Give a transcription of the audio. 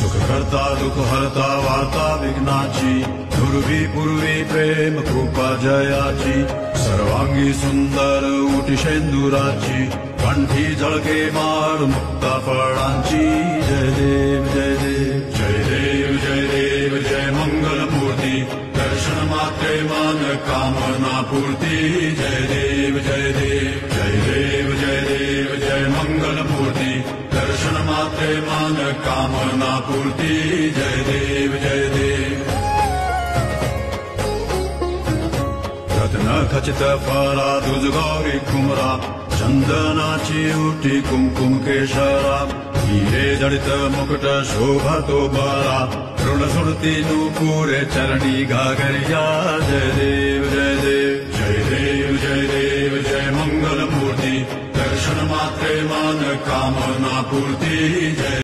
सुखकर्ता दुःखहर्ता वार्ता विघ्नाची पूर्वी पूर्वी प्रेम कृपा जयाची सर्वांगी सुंदर उटी शेंदुराची कंठी झळके माळ मुक्ता फळांची जय देव जय देव जय देव जय देव जय मंगल मूर्ती दर्शन मात्रे मान कामना पूर्ती जय देव जय देव जय देव जय देव जय मंगल मूर्ती दर्शन मात्रे मान कामना पूर्ती जय देव जय देव रत्न खचित फरा दुज गौरी कुमरा चंदनाची उटी कुंकुम केशरा हिरे जडित मुकुट शोभतो बरा ऋण सुरती नूपुरे चरणी घागरिया जय देव जय देव जय देव जय देव जय मंगल मूर्ती दर्शन मात्रे मान कामना पूर्ती जय